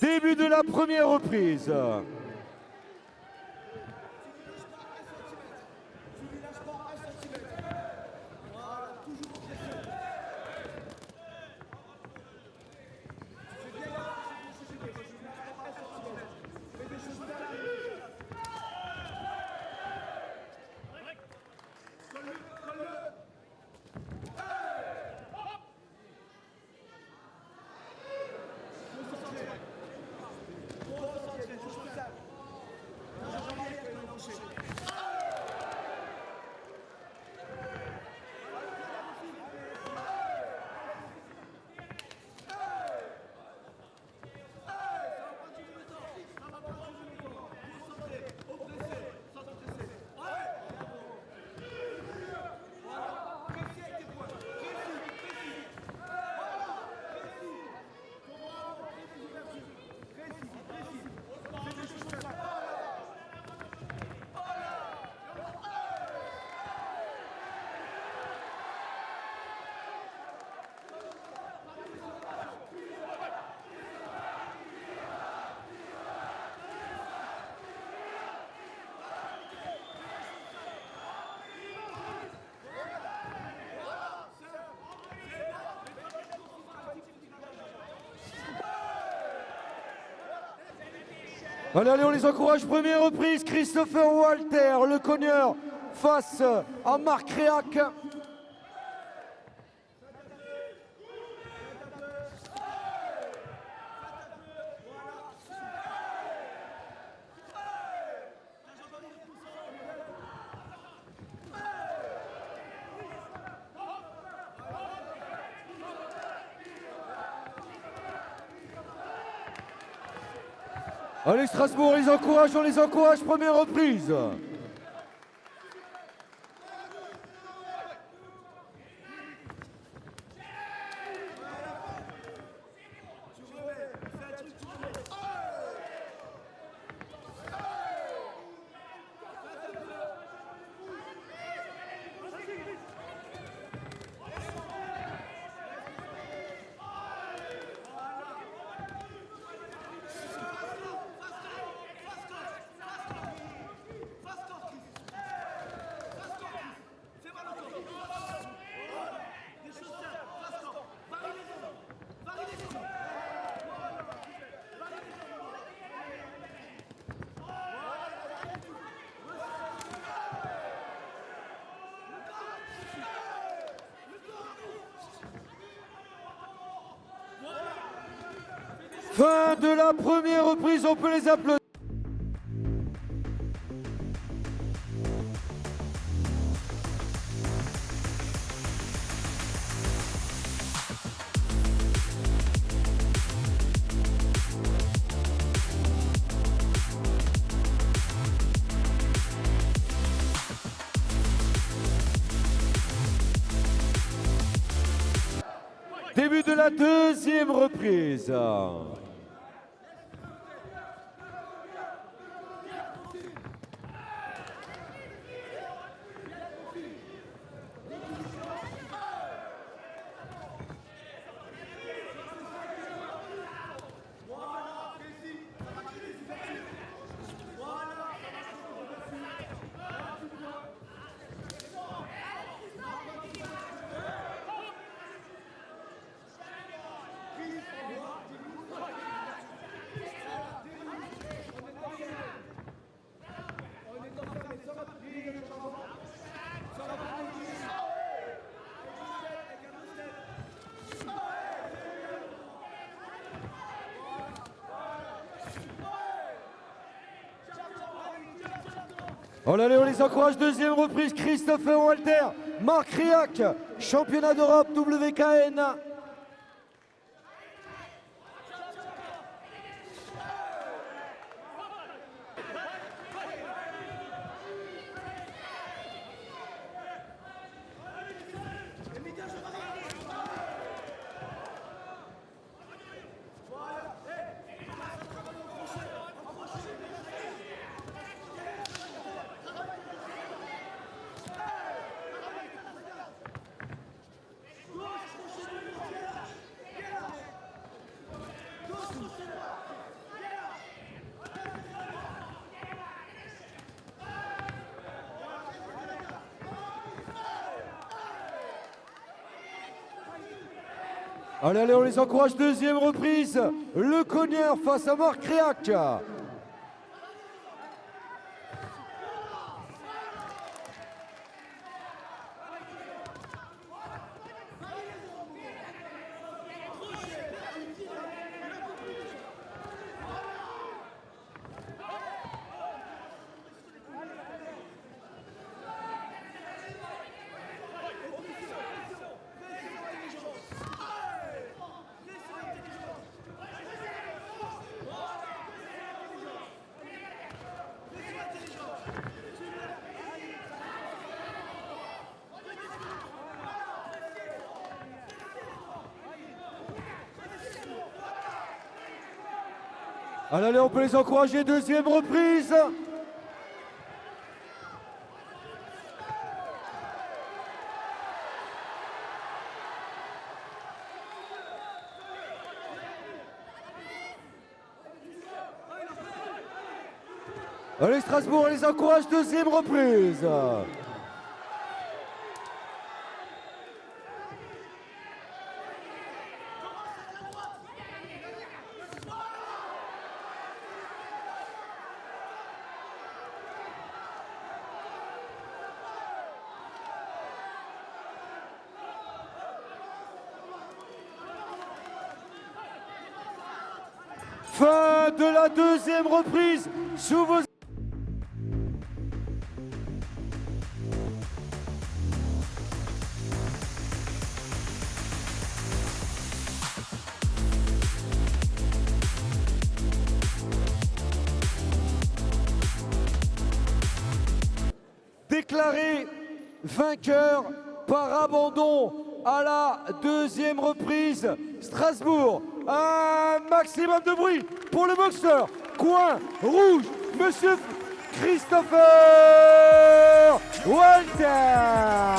Début de la première reprise. Allez, on les encourage. Première reprise, Christopher Walter, le cogneur, face à Marc Réac. Allez, Strasbourg, on les encourage, première reprise. Fin de la première reprise, on peut les applaudir. Début de la deuxième reprise. On les encourage, deuxième reprise, Christopher Walter, Marc Réac, championnat d'Europe WKN. Allez, allez, on les encourage. Deuxième reprise. Le Cogneur face à Marc Réac. Allez, allez, on peut les encourager. Deuxième reprise. Allez, Strasbourg, on les encourage. Deuxième reprise. Fin de la deuxième reprise sous vos... Déclaré vainqueur par abandon à la deuxième reprise, Strasbourg. Un maximum de bruit pour le boxeur. Coin rouge, monsieur Christopher Walter.